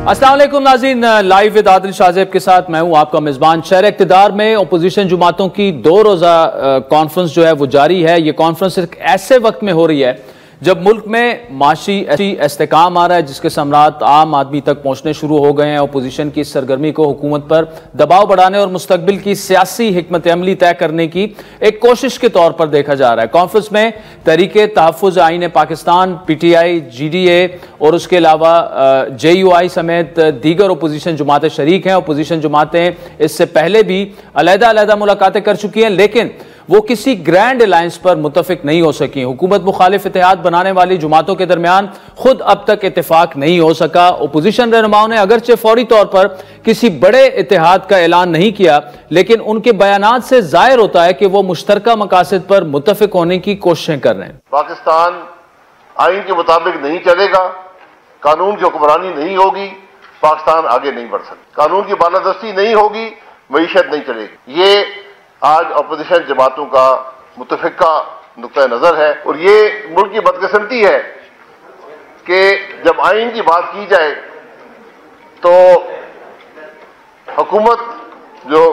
अस्सलाम वालेकुम नाज़रीन, लाइव विद आदिल शाहज़ेब के साथ मैं हूं आपका मेज़बान। शहर इक़्तिदार में अपोजिशन जमातों की 2 रोज़ा कॉन्फ्रेंस जो है वो जारी है। ये कॉन्फ्रेंस एक ऐसे वक्त में हो रही है जब मुल्क में माशी इस्तेकाम आ रहा है, जिसके समरात आम आदमी तक पहुंचने शुरू हो गए हैं। अपोजिशन की सरगर्मी को हुकूमत पर दबाव बढ़ाने और मुस्तकबिल की सियासी हिकमत अमली तय करने की एक कोशिश के तौर पर देखा जा रहा है। कॉन्फ्रेंस में तहरीके तहफ़्फ़ुज़ आईन पाकिस्तान, PTI, GDA और उसके अलावा JUI समेत दीगर अपोजिशन जमातें शरीक हैं। अपोजिशन जमातें इससे पहले भी अलहदा मुलाकातें कर चुकी हैं, लेकिन वो किसी ग्रैंड अलायंस पर मुतफिक नहीं हो सकी। हुकूमत मुखालिफ इत्तेहाद बनाने वाली जमातों के दरमियान खुद अब तक इत्तेफाक नहीं हो सका। अपोजिशन रहनुमाओं ने अगरचे फौरी तौर पर किसी बड़े इत्तेहाद का ऐलान नहीं किया, लेकिन उनके बयानात से जाहिर होता है कि वो मुश्तरका मकासद पर मुतफिक होने की कोशिशें कर रहे हैं। पाकिस्तान आइन के मुताबिक नहीं चलेगा, कानून की हुक्मरानी नहीं होगी, पाकिस्तान आगे नहीं बढ़ सकता। कानून की बालादस्ती नहीं होगी, मईशत नहीं चलेगी। ये आज अपोजिशन जमातों का मुतफिका नुक्ता नजर है और ये मुल्क की बदकिस्मती है कि जब आइन की बात की जाए तो हुकूमत जो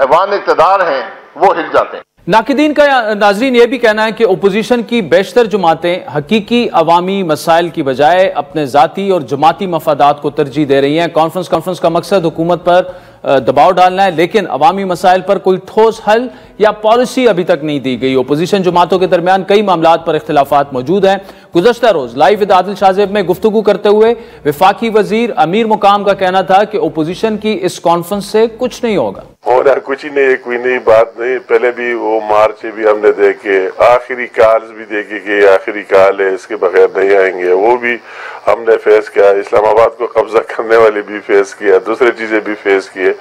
ऐवान इक़्तिदार हैं वो हिल जाते हैं। नाकिदीन का नाजरीन ये भी कहना है कि अपोजिशन की बेशतर जमातें हकीकी अवामी मसाइल की बजाय अपने जाती और जमाती मफादात को तरजीह दे रही हैं। कॉन्फ्रेंस का मकसद हुकूमत पर दबाव डालना है, लेकिन अवामी मसाइल पर कोई ठोस हल या पॉलिसी अभी तक नहीं दी गई। अपोजिशन जमातों के दरमियान कई मामलात पर इख्तिलाफात मौजूद हैं। गुज़श्ता रोज लाइव विद आदिल शाहज़ेब में गुफ्तगू करते हुए वफाकी वजीर अमीर मुकाम का कहना था कि अपोजिशन की इस कॉन्फ्रेंस से कुछ नहीं होगा। और कुछ ही नहीं, कोई नई बात नहीं। पहले भी वो मार्च भी हमने देखे, आखिरी कॉल्स भी देखे कि आखिरी कॉल है, इसके बगैर नहीं आएंगे। वो भी हमने फेस किया, इस्लामाबाद को कब्जा करने वाले भी फेस किया, दूसरी चीजें भी फेस किए।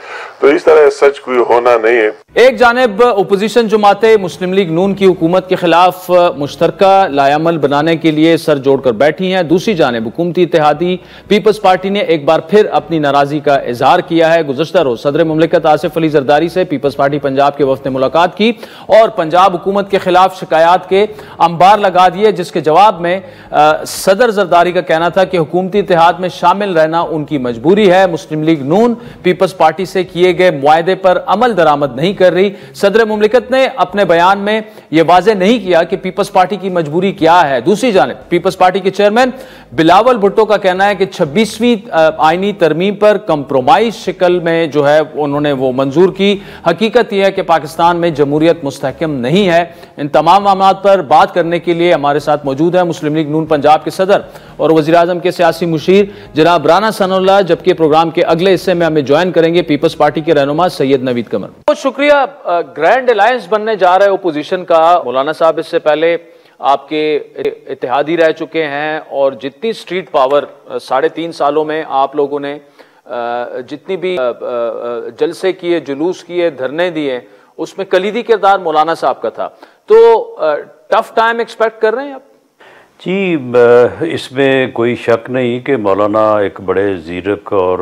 तो इस तरह सच कोई होना नहीं है। एक जानिब अपोजिशन जमातें मुस्लिम लीग नून की हुकूमत के खिलाफ मुश्तरका लायामल बनाने के लिए सर जोड़कर बैठी हैं। दूसरी जानिब हुकूमती इत्तेहादी पीपल्स पार्टी ने एक बार फिर अपनी नाराजगी का इजहार किया है। गुज़श्ता रोज सदर मुमलिकत आसिफ अली जरदारी से पीपल्स पार्टी पंजाब के वफ्द ने मुलाकात की और पंजाब हुकूमत के खिलाफ शिकायत के अंबार लगा दिए, जिसके जवाब में सदर जरदारी का कहना था कि हुकूमती इत्तेहाद में शामिल रहना उनकी मजबूरी है। मुस्लिम लीग नून पीपल्स पार्टी से किए गए मुआहदे पर अमल दरामद नहीं कर रही। सदर मुमलिकत ने अपने बयान में यह वाज़ेह नहीं किया कि पीपल्स पार्टी की मजबूरी क्या है। दूसरी जानिब पीपल्स पार्टी के चेयरमैन बिलावल भुट्टो का कहना है कि 26वीं आईनी तरमीम पर कंप्रोमाइज शिकल में जो है उन्होंने वो मंजूर की। हकीकत यह है कि पाकिस्तान में जमहूरियत मुस्तहकम नहीं है। इन तमाम मामलात पर बात करने के लिए हमारे साथ मौजूद है मुस्लिम लीग नून पंजाब के सदर और वज़ीर आज़म के सियासी मुशीर जनाब राना सनाउल्लाह, जबकि प्रोग्राम के अगले हिस्से में हमें ज्वाइन करेंगे पीपल्स पार्टी के रहनुमा सैयद नवीद कमर। बहुत शुक्रिया। ग्रैंड अलायंस बनने जा रहा है अपोजिशन का। मौलाना साहब इससे पहले आपके इत्तेहादी रह चुके हैं और जितनी स्ट्रीट पावर 3.5 सालों में आप लोगों ने जितनी भी जलसे किए, जुलूस किए, धरने दिए, उसमें कलीदी किरदार मौलाना साहब का था। तो टफ टाइम एक्सपेक्ट कर रहे हैं आप? जी, इसमें कोई शक नहीं कि मौलाना एक बड़े ज़ीरक और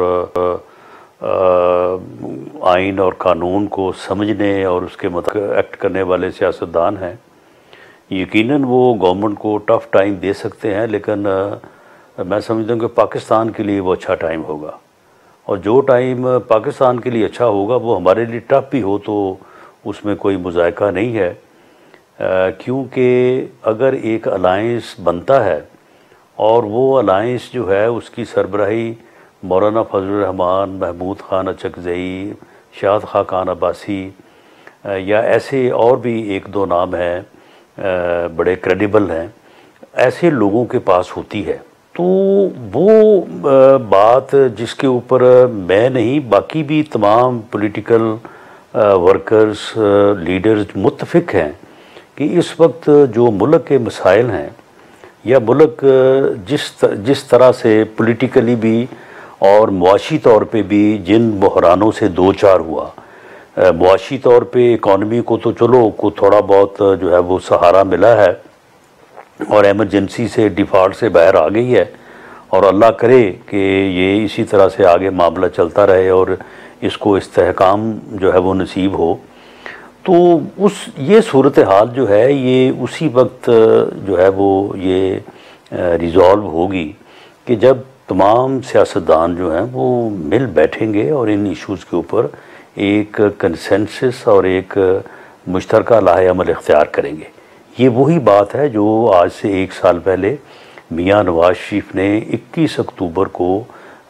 आइन और कानून को समझने और उसके मुताबिक एक्ट करने वाले सियासतदान हैं। यकीनन वो गवर्नमेंट को टफ़ टाइम दे सकते हैं, लेकिन मैं समझता हूँ कि पाकिस्तान के लिए वो अच्छा टाइम होगा। और जो टाइम पाकिस्तान के लिए अच्छा होगा वो हमारे लिए टफ भी हो तो उसमें कोई मुज़ायका नहीं है, क्योंकि अगर एक अलायंस बनता है और वो अलायंस जो है उसकी सरबराही मौलाना फजलुर रहमान, महमूद खान अचकज़ई, शाद खान अब्बासी या ऐसे और भी 1-2 नाम हैं बड़े क्रेडिबल हैं, ऐसे लोगों के पास होती है, तो वो बात जिसके ऊपर मैं नहीं बाकी भी तमाम पॉलिटिकल वर्कर्स लीडर्स मुत्तफिक हैं कि इस वक्त जो मुल्क के मसाइल हैं या मुल्क जिस तरह से पॉलिटिकली भी और मुआशी तौर पे भी जिन बहरानों से दो चार हुआ, मुआशी तौर पे इकॉनमी को तो चलो को थोड़ा बहुत जो है वो सहारा मिला है और एमरजेंसी से डिफ़ॉल्ट से बाहर आ गई है, और अल्लाह करे कि ये इसी तरह से आगे मामला चलता रहे और इसको इस्तेहकाम जो है वो नसीब हो। तो ये सूरत हाल जो है ये उसी वक्त जो है वो ये रिज़ॉल्व होगी कि जब तमाम सियासतदान जो हैं वो मिल बैठेंगे और इन इश्यूज़ के ऊपर एक कंसेंसस और एक मुश्तरका लाहे अमल इख्तियार करेंगे। ये वही बात है जो आज से 1 साल पहले मियाँ नवाज शरीफ ने 21 अक्टूबर को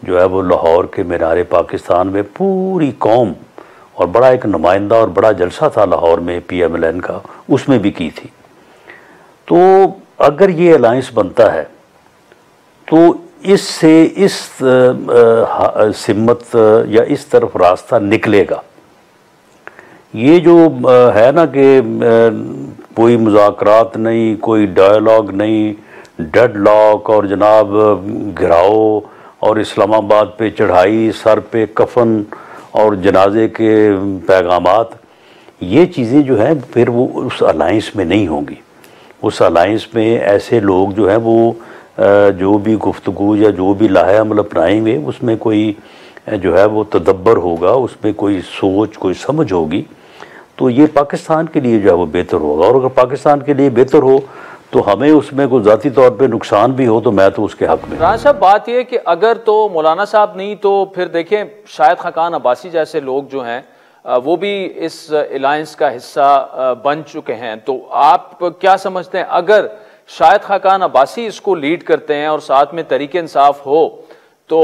जो है वो लाहौर के मीनार पाकिस्तान में पूरी कौम और बड़ा एक नुमाइंदा और बड़ा जलसा था लाहौर में PMLN का, उसमें भी की थी। तो अगर ये अलायंस बनता है तो इससे इस सिमत या इस तरफ रास्ता निकलेगा। ये जो है ना कि कोई मुज़ाकरात नहीं, कोई डायलॉग नहीं, डेडलॉक और जनाब घिराओ और इस्लामाबाद पे चढ़ाई, सर पे कफन और जनाजे के पैगामात, ये चीज़ें जो हैं फिर वो उस अलायंस में नहीं होंगी। उस अलायंस में ऐसे लोग जो हैं वो जो भी गुफ्तगू या जो भी लाहे अमल अपनाएंगे उसमें कोई जो है वो तदब्बर होगा, उसमें कोई सोच कोई समझ होगी, तो ये पाकिस्तान के लिए जो है वो बेहतर होगा। और अगर पाकिस्तान के लिए बेहतर हो तो हमें उसमें कोई ज़ाती तौर पे नुकसान भी हो तो मैं तो उसके हक़ में। राना साहब, बात यह कि अगर तो मौलाना साहब नहीं तो फिर देखें शाहिद खाकान अब्बासी जैसे लोग जो हैं वो भी इस अलायंस का हिस्सा बन चुके हैं। तो आप क्या समझते हैं, अगर शाहिद खाकान अब्बासी इसको लीड करते हैं और साथ में तहरीक इंसाफ हो तो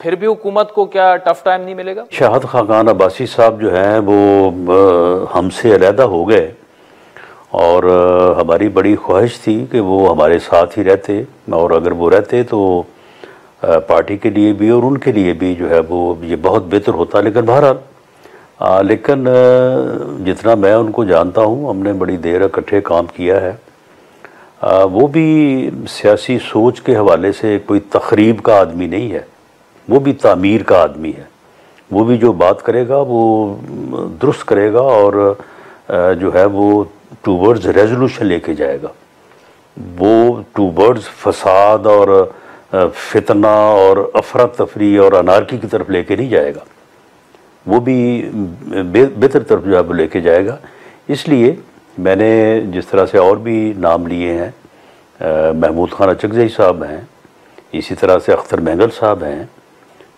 फिर भी हुकूमत को क्या टफ टाइम नहीं मिलेगा? शाहिद खाकान अब्बासी साहब जो हैं वो हमसे अलहदा हो गए और हमारी बड़ी ख्वाहिश थी कि वो हमारे साथ ही रहते, और अगर वो रहते तो पार्टी के लिए भी और उनके लिए भी जो है वो ये बहुत बेहतर होता। लेकिन बहरहाल लेकिन जितना मैं उनको जानता हूँ, हमने बड़ी देर इकट्ठे काम किया है, वो भी सियासी सोच के हवाले से कोई तखरीब का आदमी नहीं है, वो भी तामीर का आदमी है। वो भी जो बात करेगा वो दुरुस्त करेगा और जो है वो टूवर्ड्स रेजोल्यूशन लेके जाएगा, वो टूवर्ड्स फसाद और फितना और अफरा तफरी और अनारकी की तरफ लेके नहीं जाएगा, वो भी बेहतर तरफ जो है वो लेके जाएगा। इसलिए मैंने जिस तरह से और भी नाम लिए हैं, महमूद खान अचकज़ई साहब हैं, इसी तरह से अख्तर महंगल साहब हैं,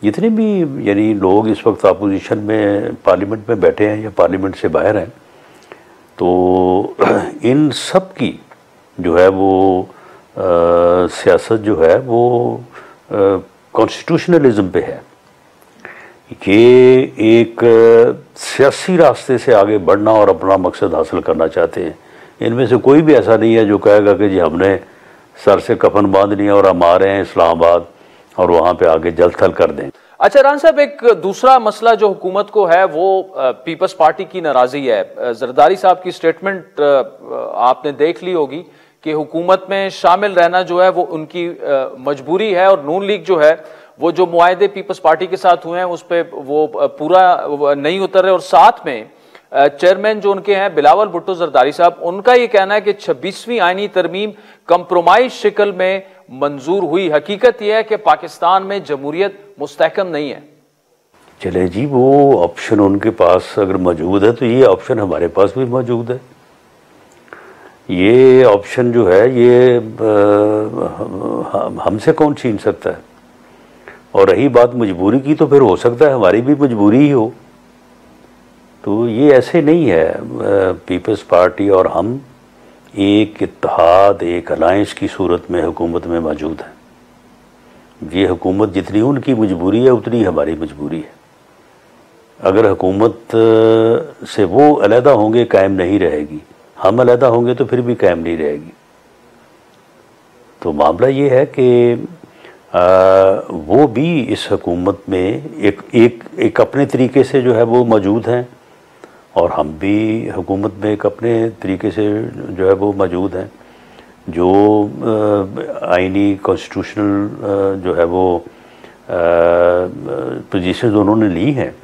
जितने भी यानी लोग इस वक्त अपोजिशन में पार्लियामेंट में बैठे हैं या पार्लियामेंट से बाहर हैं, तो इन सब की जो है वो सियासत जो है वो कॉन्स्टिट्यूशनलिज्म पे है। ये एक सियासी रास्ते से आगे बढ़ना और अपना मकसद हासिल करना चाहते हैं। इनमें से कोई भी ऐसा नहीं है जो कहेगा कि जी हमने सर से कफन बांध लिया और हम आ रहे हैं इस्लामाबाद और वहाँ पे आगे जल थल कर दें। अच्छा राना साहब, एक दूसरा मसला जो हुकूमत को है वो पीपल्स पार्टी की नाराज़गी है। जरदारी साहब की स्टेटमेंट आपने देख ली होगी कि हुकूमत में शामिल रहना जो है वो उनकी मजबूरी है, और नून लीग जो है वो जो मुआहदे पीपल्स पार्टी के साथ हुए हैं उस पर वो पूरा नहीं उतर रहे। और साथ में चेयरमैन जो उनके हैं बिलावल भुट्टो जरदारी साहब, उनका ये कहना है कि 26वीं आईनी तरमीम कंप्रोमाइज शक्ल में मंजूर हुई। हकीकत यह है कि पाकिस्तान में जमहूरियत मुस्तहकम नहीं है। चले जी, वो ऑप्शन उनके पास अगर मौजूद है तो ये ऑप्शन हमारे पास भी मौजूद है। ये ऑप्शन जो है ये हमसे कौन छीन सकता है। और रही बात मजबूरी की, तो फिर हो सकता है हमारी भी मजबूरी ही हो। तो ये ऐसे नहीं है, पीपल्स पार्टी और हम एक इत्तेहाद, एक अलायंस की सूरत में हुकूमत में मौजूद है। ये हुकूमत जितनी उनकी मजबूरी है उतनी हमारी मजबूरी है। अगर हुकूमत से वो अलहदा होंगे कायम नहीं रहेगी, हम अलहदा होंगे तो फिर भी कायम नहीं रहेगी। तो मामला ये है कि वो भी इस हुकूमत में एक अपने तरीके से जो है वो मौजूद हैं, और हम भी हुकूमत में एक अपने तरीके से जो है वो मौजूद हैं। जो आइनी कॉन्स्टिट्यूशनल जो है वो पोजीशंस उन्होंने ली हैं,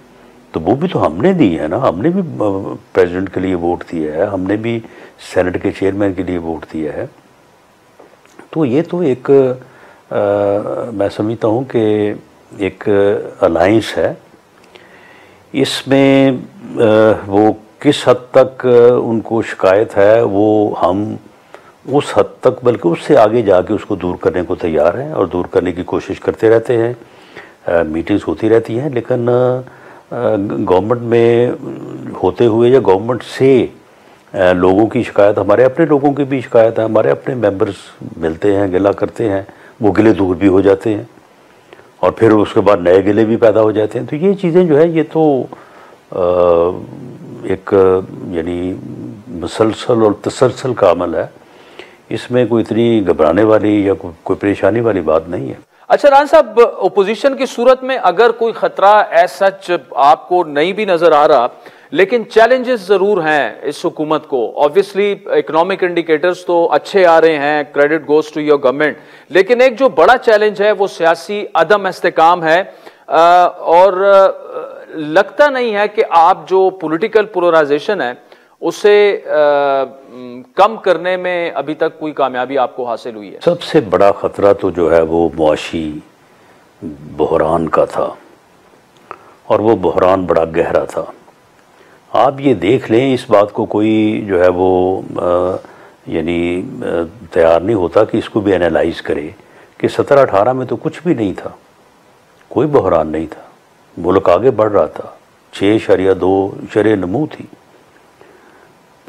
तो वो भी तो हमने दी है ना। हमने भी प्रेसिडेंट के लिए वोट दिया है, हमने भी सेनेट के चेयरमैन के लिए वोट दिया है। तो ये तो एक मैं समझता हूँ कि एक अलायंस है। इसमें वो किस हद तक उनको शिकायत है वो हम उस हद तक बल्कि उससे आगे जाके उसको दूर करने को तैयार हैं और दूर करने की कोशिश करते रहते हैं। मीटिंग्स होती रहती हैं, लेकिन गवर्नमेंट में होते हुए या गवर्नमेंट से लोगों की शिकायत, हमारे अपने लोगों की भी शिकायत है, हमारे अपने मेंबर्स मिलते हैं, गिला करते हैं, वो गिले दूर भी हो जाते हैं और फिर उसके बाद नए गिले भी पैदा हो जाते हैं। तो ये चीज़ें जो है ये तो एक यानी मुसलसल और तसलसल का अमल है, इसमें कोई इतनी घबराने वाली या कोई परेशानी वाली बात नहीं है। अच्छा रान साहब, ओपोजिशन की सूरत में अगर कोई खतरा एज सच आपको नहीं भी नजर आ रहा, लेकिन चैलेंजेस जरूर हैं इस हुकूमत को। ऑब्वियसली इकोनॉमिक इंडिकेटर्स तो अच्छे आ रहे हैं, credit goes to your government, लेकिन एक जो बड़ा चैलेंज है वो सियासी अदम इस्तेकाम है और लगता नहीं है कि आप जो पॉलिटिकल पोलराइजेशन है उसे कम करने में अभी तक कोई कामयाबी आपको हासिल हुई है। सबसे बड़ा खतरा तो जो है वो मुआशी बहरान का था और वो बहरान बड़ा गहरा था। आप ये देख लें, इस बात को कोई जो है वो यानी तैयार नहीं होता कि इसको भी एनालाइज करे कि 17-18 में तो कुछ भी नहीं था, कोई बहरान नहीं था, मुल्क आगे बढ़ रहा था, 6.2 शरह नमू थी,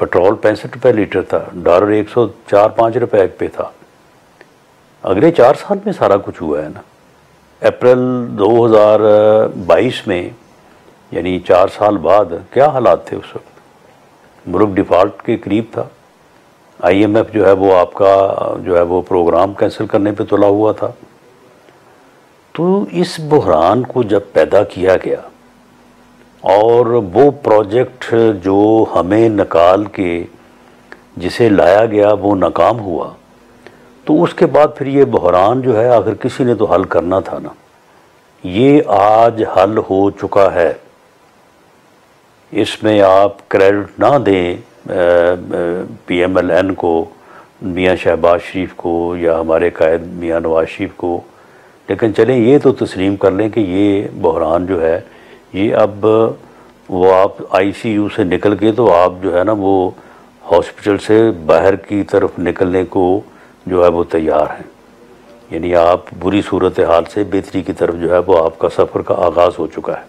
पेट्रोल 65 रुपये लीटर था, डॉलर 104-105 रुपये पे था। अगले 4 साल में सारा कुछ हुआ है ना। अप्रैल 2022 में यानी 4 साल बाद क्या हालात थे उस वक्त, मुल्क डिफ़ॉल्ट के करीब था। IMF जो है वो आपका जो है वो प्रोग्राम कैंसिल करने पे तुला हुआ था। तो इस बहरान को जब पैदा किया गया और वो प्रोजेक्ट जो हमें निकाल के जिसे लाया गया वो नाकाम हुआ, तो उसके बाद फिर ये बहरान जो है आखिर किसी ने तो हल करना था ना। ये आज हल हो चुका है, इसमें आप क्रेडिट ना दें PMLN को, मियाँ शहबाज शरीफ को या हमारे कायद मियाँ नवाज शरीफ को, लेकिन चलें ये तो तस्लीम कर लें कि ये बहरान जो है ये अब वो आप ICU से निकल के तो आप जो है ना वो हॉस्पिटल से बाहर की तरफ निकलने को जो है वो तैयार हैं। यानी आप बुरी सूरत हाल से बेहतरी की तरफ जो है वो आपका सफ़र का आगाज़ हो चुका है।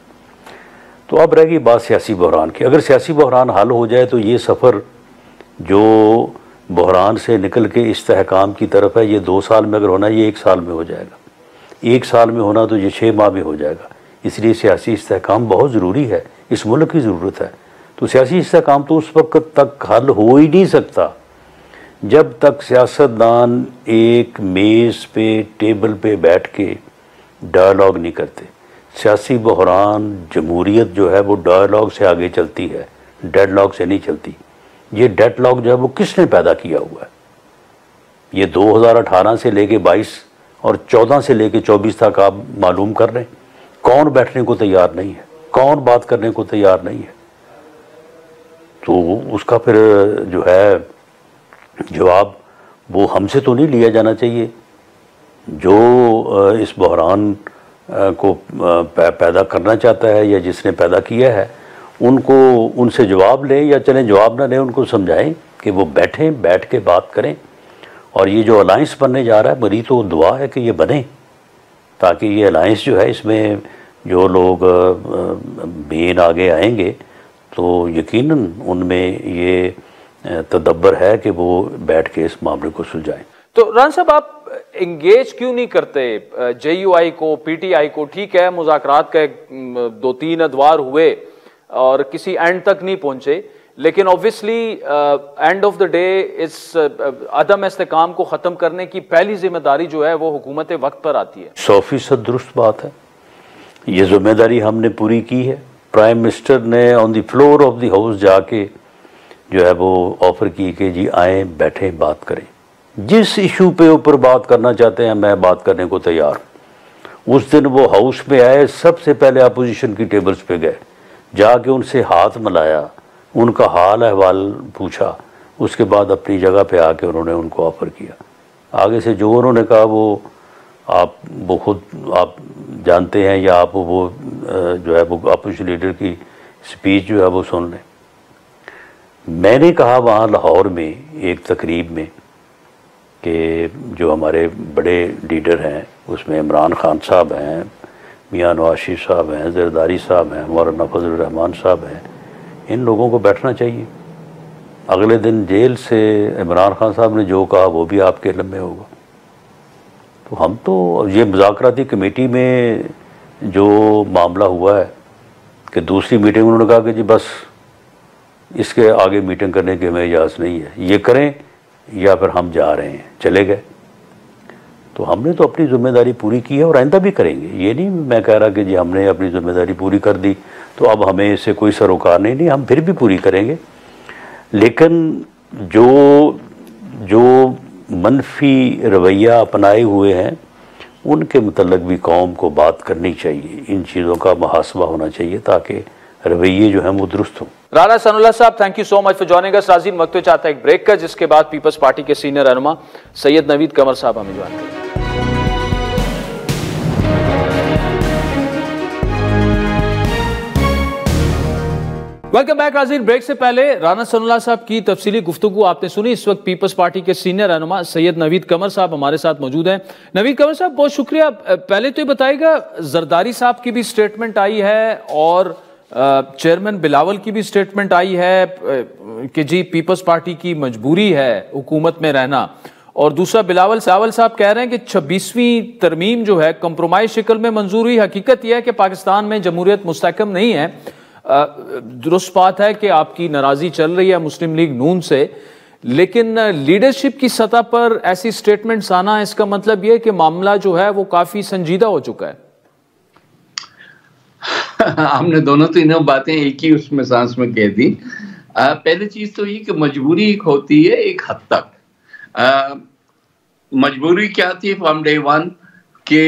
तो अब रह गई बात सियासी बहरान की। अगर सियासी बहरान हल हो जाए तो ये सफ़र जो बहरान से निकल के इस्तेहकाम की तरफ है, ये 2 साल में अगर होना ये 1 साल में हो जाएगा, 1 साल में होना तो ये 6 माह में हो जाएगा। इसलिए सियासी इस्तेहकाम बहुत ज़रूरी है, इस मुल्क की ज़रूरत है। तो सियासी इस्तेहकाम तो उस वक्त तक हल हो ही नहीं सकता जब तक सियासतदान एक मेज़ पे टेबल पे बैठ के डायलॉग नहीं करते। सियासी बहरान जमहूरियत जो है वो डायलॉग से आगे चलती है, डेडलॉग से नहीं चलती। ये डेडलॉग जो है वो किसने पैदा किया हुआ है? ये 2018 से लेके 22 और 14 से लेके 24 तक आप मालूम कर रहे हैं, कौन बैठने को तैयार नहीं है, कौन बात करने को तैयार नहीं है। तो उसका फिर जो है जवाब वो हमसे तो नहीं लिया जाना चाहिए। जो इस बहरान को पैदा करना चाहता है या जिसने पैदा किया है उनको उनसे जवाब लें, या चलें जवाब ना लें, उनको समझाएं कि वो बैठें, बैठ के बात करें। और ये जो अलायंस बनने जा रहा है, मेरी तो दुआ है कि ये बने, ताकि ये अलायंस जो है इसमें जो लोग मेन आगे आएंगे तो यकीनन उनमें ये तदब्बर है कि वो बैठ के इस मामले को सुलझाएं। तो रान साहब, आप एंगेज क्यों नहीं करते JUI को, PTI को? ठीक है, मुज़ाकरात का 2-3 अदवार हुए और किसी एंड तक नहीं पहुंचे, लेकिन obviously end of the day इस अदम इस्तेकाम को ख़त्म करने की पहली जिम्मेदारी जो है वो हुकूमत वक्त पर आती है। 100% दुरुस्त बात है, ये जिम्मेदारी हमने पूरी की है। प्राइम मिनिस्टर ने on the floor of the house जाके जो है वो ऑफर की कि जी आए, बैठे, बात करें, जिस इशू पे ऊपर बात करना चाहते हैं मैं बात करने को तैयार हूँ। उस दिन वो हाउस में आए, सबसे पहले अपोजिशन की टेबल्स पे गए, जाके उनसे हाथ मिलाया, उनका हाल अहवाल पूछा, उसके बाद अपनी जगह पे आके उन्होंने उनको ऑफ़र किया। आगे से जो उन्होंने कहा वो खुद आप जानते हैं, या आप वो जो है वो अपोजिशन लीडर की स्पीच जो है वो सुन लें। मैंने कहा वहाँ लाहौर में एक तकरीब में कि जो हमारे बड़े लीडर हैं उसमें इमरान खान साहब हैं, मियाँ नवाज शरीफ साहब हैं, जरदारी साहब हैं, मौलाना फजल रहमान साहब हैं, इन लोगों को बैठना चाहिए। अगले दिन जेल से इमरान खान साहब ने जो कहा वो भी आपके इल्म में होगा। तो हम तो ये मुज़ाकराती कमेटी में जो मामला हुआ है कि दूसरी मीटिंग उन्होंने कहा कि जी बस इसके आगे मीटिंग करने की हमें इजाज़त नहीं है, ये करें या फिर हम जा रहे हैं, चले गए। तो हमने तो अपनी ज़िम्मेदारी पूरी की है और आइंदा भी करेंगे। ये नहीं मैं कह रहा कि जी हमने अपनी ज़िम्मेदारी पूरी कर दी तो अब हमें इससे कोई सरोकार नहीं, हम फिर भी पूरी करेंगे। लेकिन जो मनफी रवैया अपनाए हुए हैं उनके मुतल्लिक़ भी कौम को बात करनी चाहिए, इन चीज़ों का मुहासबा होना चाहिए ताकि रवैये जो हैं वो दुरुस्त हों। राणा सनाउल्लाह साहब, thank you so much for joining us. नाज़रीन, वक्त चाहता है एक ब्रेक का, जिसके बाद पीपल्स पार्टी के सीनियर रहनुमा सैयद नवीद कमर साहब हमें ज्वाइन करेंगे। वेलकम बैक नाज़रीन। ब्रेक से पहले राणा सनाउल्लाह साहब की तफसीली गुफ्तगू आपने सुनी। इस वक्त पीपल्स पार्टी के सीनियर रहनुमा सैयद नवीद कमर साहब हमारे साथ मौजूद हैं। नवीद कमर साहब, बहुत शुक्रिया। पहले तो ये बताइएगा, जरदारी साहब की भी स्टेटमेंट आई है और चेयरमैन बिलावल की भी स्टेटमेंट आई है कि जी पीपल्स पार्टी की मजबूरी है हुकूमत में रहना, और दूसरा बिलावल साहब कह रहे हैं कि 26वीं तरमीम जो है कंप्रोमाइज शिकल में मंजूर हुई। हकीकत यह है कि पाकिस्तान में जमहूरियत मुस्तहकम नहीं है। दुरुस्त बात है कि आपकी नाराज़ी चल रही है मुस्लिम लीग नून से, लेकिन लीडरशिप की सतह पर ऐसी स्टेटमेंट्स आना, इसका मतलब यह है कि मामला जो है वो काफ़ी संजीदा हो चुका है। हमने दोनों तीनों बातें एक ही उसमें सांस में कह दी। पहली चीज तो ये कि मजबूरी एक होती है एक हद तक। मजबूरी क्या थी फ्रॉम डे वन कि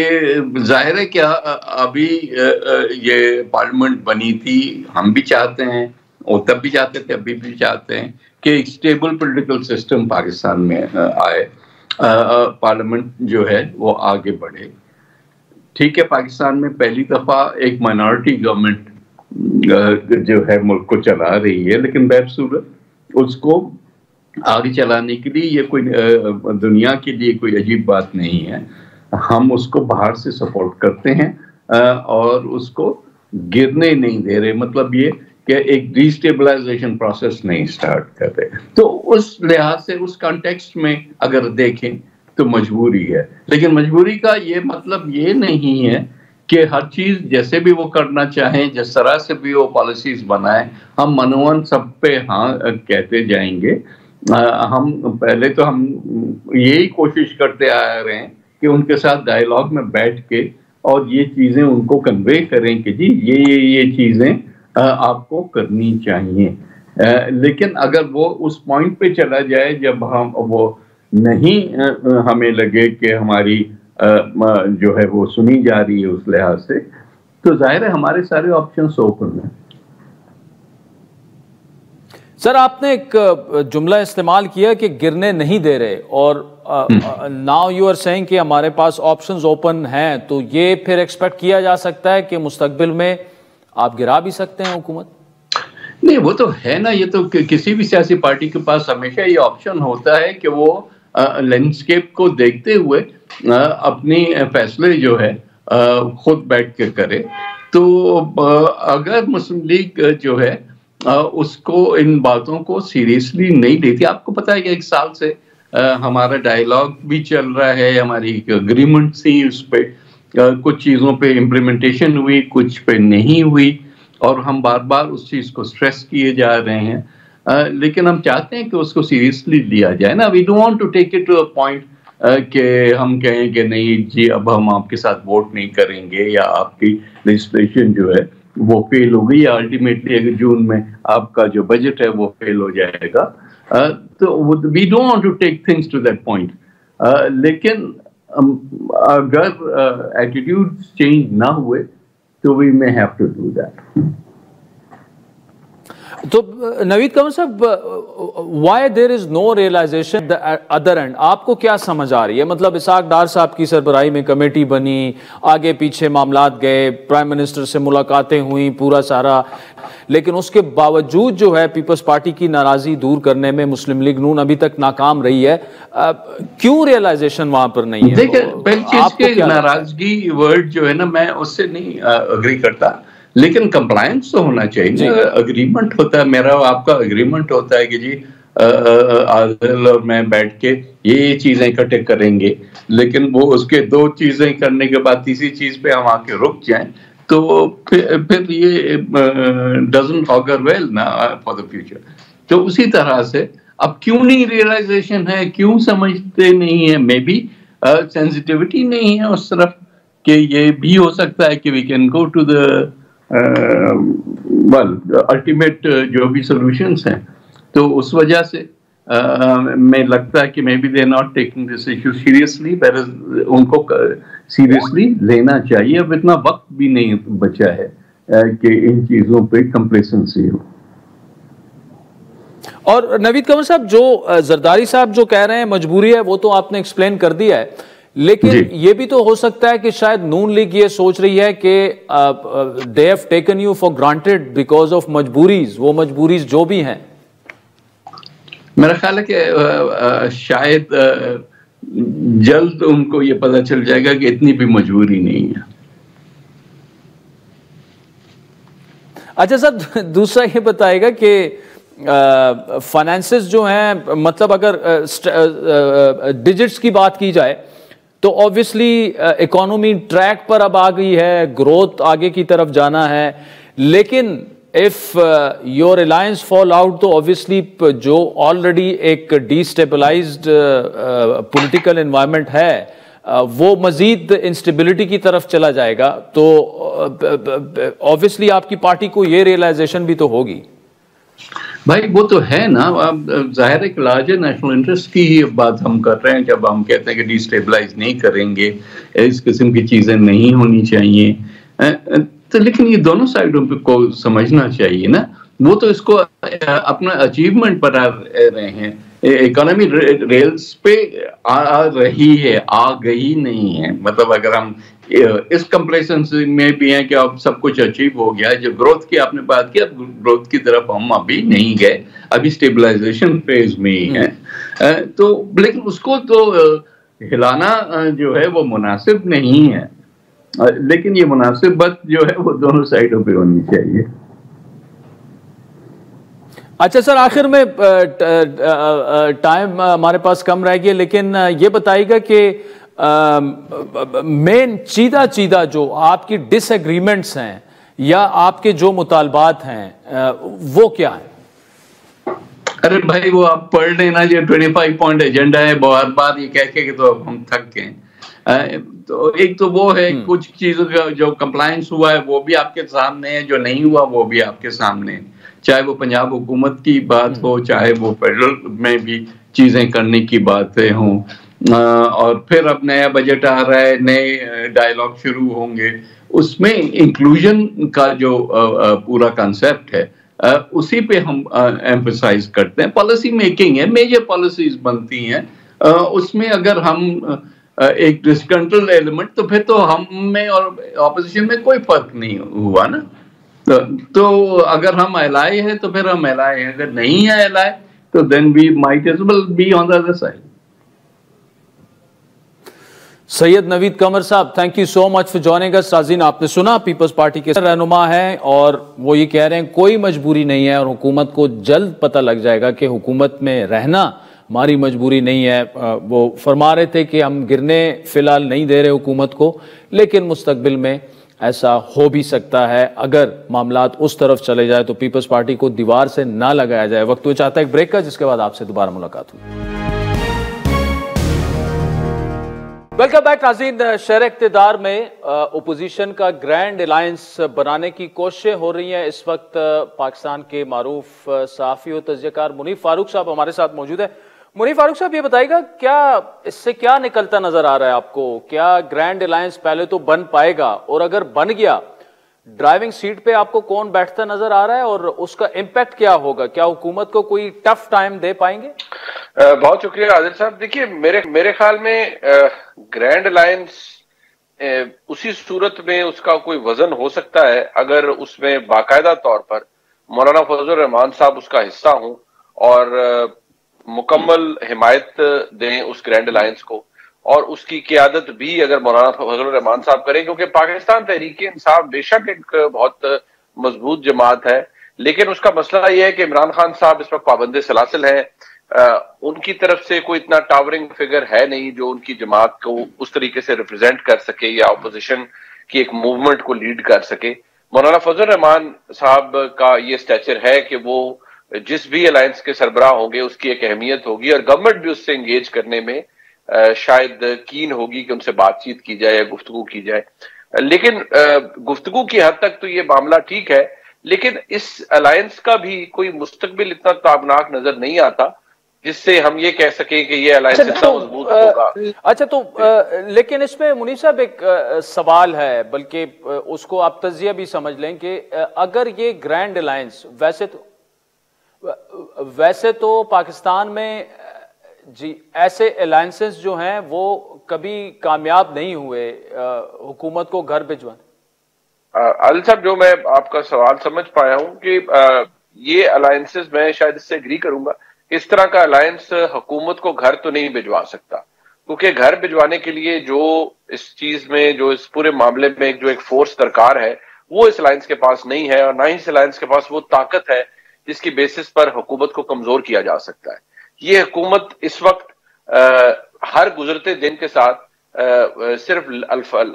जाहिर है क्या अभी ये पार्लियामेंट बनी थी, हम भी चाहते हैं और तब भी चाहते थे, अभी भी चाहते हैं कि एक स्टेबल पॉलिटिकल सिस्टम पाकिस्तान में आए, पार्लियामेंट जो है वो आगे बढ़े। ठीक है, पाकिस्तान में पहली दफा एक माइनॉरिटी गवर्नमेंट जो है मुल्क को चला रही है, लेकिन बहरसूरत उसको आगे चलाने के लिए ये कोई दुनिया के लिए कोई अजीब बात नहीं है। हम उसको बाहर से सपोर्ट करते हैं और उसको गिरने नहीं दे रहे। मतलब ये कि एक डिस्टेबलाइजेशन प्रोसेस नहीं स्टार्ट कर रहे। तो उस लिहाज से उस कॉन्टेक्स्ट में अगर देखें तो मजबूरी है, लेकिन मजबूरी का ये मतलब ये नहीं है कि हर चीज जैसे भी वो करना चाहें, जिस तरह से भी वो पॉलिसीज बनाएं, हम मनोवन सब पे हाँ कहते जाएंगे। हम पहले तो हम यही कोशिश करते आ रहे हैं कि उनके साथ डायलॉग में बैठ के और ये चीजें उनको कन्वे करें कि जी ये चीजें आपको करनी चाहिए। लेकिन अगर वो उस पॉइंट पे चला जाए जब हम वो नहीं हमें लगे कि हमारी जो है वो सुनी जा रही है उस लिहाज से, तो जाहिर है हमारे सारे ऑप्शंस ओपन हैं। सर, आपने एक जुमला इस्तेमाल किया कि गिरने नहीं दे रहे, और नाउ यू आर सेइंग कि हमारे पास ऑप्शंस ओपन हैं, तो ये फिर एक्सपेक्ट किया जा सकता है कि मुस्तकबिल में आप गिरा भी सकते हैं हुकूमत? नहीं, वो तो है ना, ये तो किसी भी सियासी पार्टी के पास हमेशा ये ऑप्शन होता है कि वो लैंडस्केप को देखते हुए अपनी फैसले जो है खुद बैठ के करे। तो अगर मुस्लिम लीग जो है उसको इन बातों को सीरियसली नहीं लेती, आपको पता है कि एक साल से हमारा डायलॉग भी चल रहा है, हमारी एग्रीमेंट थी, उस पर कुछ चीज़ों पे इम्प्लीमेंटेशन हुई, कुछ पे नहीं हुई, और हम बार बार उस चीज़ को स्ट्रेस किए जा रहे हैं। लेकिन हम चाहते हैं कि उसको सीरियसली लिया जाए ना। We don't want to take it to a point कि हम कहें कि नहीं जी अब हम आपके साथ वोट नहीं करेंगे या आपकी लेजिस्लेशन जो है वो फेल हो गई, या अल्टीमेटली अगर जून में आपका जो बजट है वो फेल हो जाएगा। तो we don't want to take things to that point. लेकिन अगर एटीट्यूड चेंज ना हुए तो we may have to do that. तो नवीद कंवर साहब, why there is no realisation the other end? आपको क्या समझ आ रही है? मतलब इसाक डार साहब की सरबराही में कमेटी बनी, आगे पीछे मामलात गए, प्राइम मिनिस्टर से मुलाकातें हुई, पूरा सारा, लेकिन उसके बावजूद जो है पीपल्स पार्टी की नाराजगी दूर करने में मुस्लिम लीग नून अभी तक नाकाम रही है। क्यों रियलाइजेशन वहां पर नहीं है? देखिए, पहली चीज के नाराजगी वर्ड जो है ना, मैं उससे नहीं अग्री करता, लेकिन कंप्लायंस तो होना चाहिए। अग्रीमेंट होता है, मेरा आपका अग्रीमेंट होता है कि जी आदिल और मैं बैठ के ये चीजें इकट्ठे करेंगे, लेकिन वो उसके 2 चीजें करने के बाद तीसरी चीज पे हम आके रुक जाएं, तो फिर ये डजंट ऑगर वेल ना फॉर द फ्यूचर। तो उसी तरह से अब क्यों नहीं रियलाइजेशन है, क्यों समझते नहीं है? मे बी सेंसिटिविटी नहीं है उस तरफ, कि ये भी हो सकता है कि we can go to the ultimate जो भी सॉल्यूशंस हैं। तो उस वजह से मैं लगता है कि maybe they are not taking this issue seriously, उनको सीरियसली लेना चाहिए। अब इतना वक्त भी नहीं बचा है कि इन चीजों पे कंप्लेसेंसी हो। और नवीद कंवर साहब, जो जरदारी साहब जो कह रहे हैं मजबूरी है, वो तो आपने एक्सप्लेन कर दिया है, लेकिन ये भी तो हो सकता है कि शायद नून लीग ये सोच रही है कि they have taken you for granted because of मजबूरीज, वो मजबूरीज जो भी हैं। मेरा ख्याल है कि शायद जल्द उनको ये पता चल जाएगा कि इतनी भी मजबूरी नहीं है। अच्छा सर, दूसरा ये बताएगा कि फाइनेंसेस जो हैं, मतलब अगर डिजिट्स की बात की जाए तो ऑब्वियसली इकोनॉमी ट्रैक पर अब आ गई है, ग्रोथ आगे की तरफ जाना है, लेकिन if your Reliance fall out तो ऑब्वियसली जो ऑलरेडी एक डिस्टेबलाइज्ड पॉलिटिकल एनवायरनमेंट है वो मजीद इंस्टेबिलिटी की तरफ चला जाएगा। तो ऑब्वियसली आपकी पार्टी को ये रियलाइजेशन भी तो होगी। भाई वो तो है ना, जाहिर है कि लार्जर नेशनल इंटरेस्ट की ही बात हम कर रहे हैं जब हम कहते हैं कि डिस्टेबलाइज नहीं करेंगे, इस किस्म की चीजें नहीं होनी चाहिए। तो लेकिन ये दोनों साइडों पे को समझना चाहिए ना, वो तो इसको अपना अचीवमेंट बना रहे हैं। इकोनॉमी रेल्स पे आ रही है, आ गई नहीं है। मतलब अगर हम इस कंप्लेसेंसी में भी हैं कि अब सब कुछ अचीव हो गया है, जो ग्रोथ की आपने बात की, अब ग्रोथ की तरफ हम अभी नहीं गए, अभी स्टेबलाइजेशन फेज में ही है। तो लेकिन उसको तो हिलाना जो है वो मुनासिब नहीं है, लेकिन ये मुनासिबत जो है वो दोनों साइडों पे होनी चाहिए। अच्छा सर, आखिर में टाइम हमारे पास कम रह गया, लेकिन ये बताइएगा कि मेन चीदा जो आपकी डिसएग्रीमेंट्स हैं या आपके जो मुतालबात हैं वो क्या है? अरे भाई वो आप पढ़ लेना, जो 25 पॉइंट एजेंडा है, बार बार ये कह के तो अब हम थक गए। तो एक तो वो है, कुछ चीजों का जो कंप्लायंस हुआ है वो भी आपके सामने है, जो नहीं हुआ वो भी आपके सामने है। चाहे वो पंजाब हुकूमत की बात हो, चाहे वो फेडरल में भी चीजें करने की बातें हों, और फिर अब नया बजट आ रहा है, नए डायलॉग शुरू होंगे, उसमें इंक्लूजन का जो पूरा कंसेप्ट है उसी पे हम एम्फसाइज करते हैं। पॉलिसी मेकिंग है, मेजर पॉलिसीज बनती हैं, उसमें अगर हम एक डिस्कंट्रोल एलिमेंट, तो फिर तो हम में और ऑपोजिशन में कोई फर्क नहीं हुआ ना। तो अगर हम एलाय है तो फिर हम एलाय हैं, अगर नहीं है एलाय तो then we might as well be on the other side. Syed Naveed Kanwar sahab, thank you so much for joining us. नाज़रीन, आपने सुना पीपल्स पार्टी के रहनुमा हैं और वो ये कह रहे हैं कोई मजबूरी नहीं है और हुकूमत को जल्द पता लग जाएगा कि हुकूमत में रहना हमारी मजबूरी नहीं है। वो फरमा रहे थे कि हम गिरने फिलहाल नहीं दे रहे हुकूमत को, लेकिन मुस्तकबिल में ऐसा हो भी सकता है। अगर मामलात उस तरफ चले जाए तो पीपल्स पार्टी को दीवार से ना लगाया जाए। वक्त हुआ चाहता है एक ब्रेक का, जिसके बाद आपसे दोबारा मुलाकात हुई। वेलकम बैक नाज़रीन। शहर इक़्तिदार में ओपोजिशन का ग्रैंड अलायंस बनाने की कोशिशें हो रही हैं। इस वक्त पाकिस्तान के मारूफ सहाफ़ी और तज़कियाकार मुनीफ फारूक साहब हमारे साथ मौजूद है। मुनीफ फारूक साहब, ये बताइएगा क्या इससे क्या निकलता नजर आ रहा है आपको? क्या ग्रैंड अलायंस पहले तो बन पाएगा, और अगर बन गया ड्राइविंग सीट पे आपको कौन बैठता नजर आ रहा है और उसका इम्पैक्ट क्या होगा? क्या हुकूमत को कोई टफ टाइम दे पाएंगे? बहुत शुक्रिया आदिल साहब। देखिए, मेरे ख्याल में ग्रैंड अलायंस उसी सूरत में उसका कोई वजन हो सकता है अगर उसमें बाकायदा तौर पर मौलाना फजल रहमान साहब उसका हिस्सा हों और मुकम्मल हिमायत दें उस ग्रैंड अलायंस को, और उसकी क़ियादत भी अगर मौलाना फजल रहमान साहब करें, क्योंकि पाकिस्तान तहरीक इंसाफ बेशक एक बहुत मजबूत जमात है, लेकिन उसका मसला यह है कि इमरान खान साहब इस वक्त पाबंद सलासिल हैं। उनकी तरफ से कोई इतना टावरिंग फिगर है नहीं जो उनकी जमात को उस तरीके से रिप्रेजेंट कर सके या अपोजिशन की एक मूवमेंट को लीड कर सके। मौलाना फजल रहमान साहब का ये स्टैचर है कि वो जिस भी अलायंस के सरबराह होंगे उसकी एक अहमियत होगी और गवर्नमेंट भी उससे एंगेज करने में शायद कीन होगी कि उनसे बातचीत की जाए या गुफ्तगू की जाए। लेकिन गुफ्तगू की हद तक तो ये मामला ठीक है, लेकिन इस अलायंस का भी कोई मुस्तकबिल इतना ताबनाक नजर नहीं आता जिससे हम ये कह सकें कि ये अलायंस इतना मजबूत होगा। अच्छा, तो लेकिन इसमें मुनीब साहब एक सवाल है, बल्कि उसको आप तजिया भी समझ लें कि अगर ये ग्रैंड अलायंस वैसे तो पाकिस्तान में जी ऐसे अलायंसेस जो हैं वो कभी कामयाब नहीं हुए हुकूमत को घर भिजवाने। आदिल साहब, जो मैं आपका सवाल समझ पाया हूं कि ये अलायंसेस, मैं शायद इससे एग्री करूंगा, इस तरह का अलायंस हुकूमत को घर तो नहीं भिजवा सकता, क्योंकि घर भिजवाने के लिए जो इस चीज में, जो इस पूरे मामले में जो एक फोर्स दरकार है वो इस अलायंस के पास नहीं है, और ना ही इस अलायंस के पास वो ताकत है जिसकी बेसिस पर हुकूमत को कमजोर किया जा सकता है। ये हुकूमत इस वक्त हर गुजरते दिन के साथ सिर्फ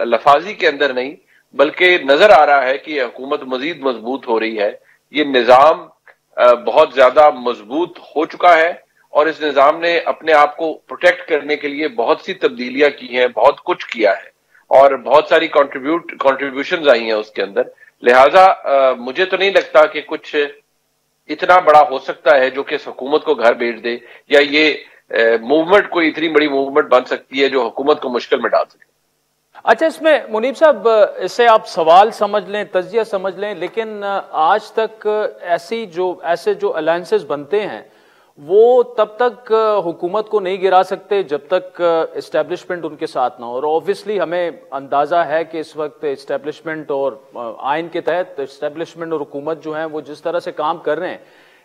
लफाजी के अंदर नहीं बल्कि नजर आ रहा है कि हुकूमत मजीद मजबूत हो रही है। ये निजाम बहुत ज्यादा मजबूत हो चुका है और इस निजाम ने अपने आप को प्रोटेक्ट करने के लिए बहुत सी तब्दीलियां की हैं, बहुत कुछ किया है और बहुत सारी कॉन्ट्रीब्यूशंस आई हैं उसके अंदर। लिहाजा मुझे तो नहीं लगता कि कुछ इतना बड़ा हो सकता है जो कि इस हुकूमत को घर भेज दे, या ये मूवमेंट कोई इतनी बड़ी मूवमेंट बन सकती है जो हुकूमत को मुश्किल में डाल सके। अच्छा, इसमें मुनीब साहब इससे आप सवाल समझ लें, तजिया समझ लें, लेकिन आज तक ऐसे जो अलायंसेस बनते हैं वो तब तक हुकूमत को नहीं गिरा सकते जब तक इस्टेब्लिशमेंट उनके साथ ना हो। और ऑब्वियसली हमें अंदाजा है कि इस वक्त इस्टेब्लिशमेंट और आइन के तहत इस्टेब्लिशमेंट और हुकूमत जो है वो जिस तरह से काम कर रहे हैं,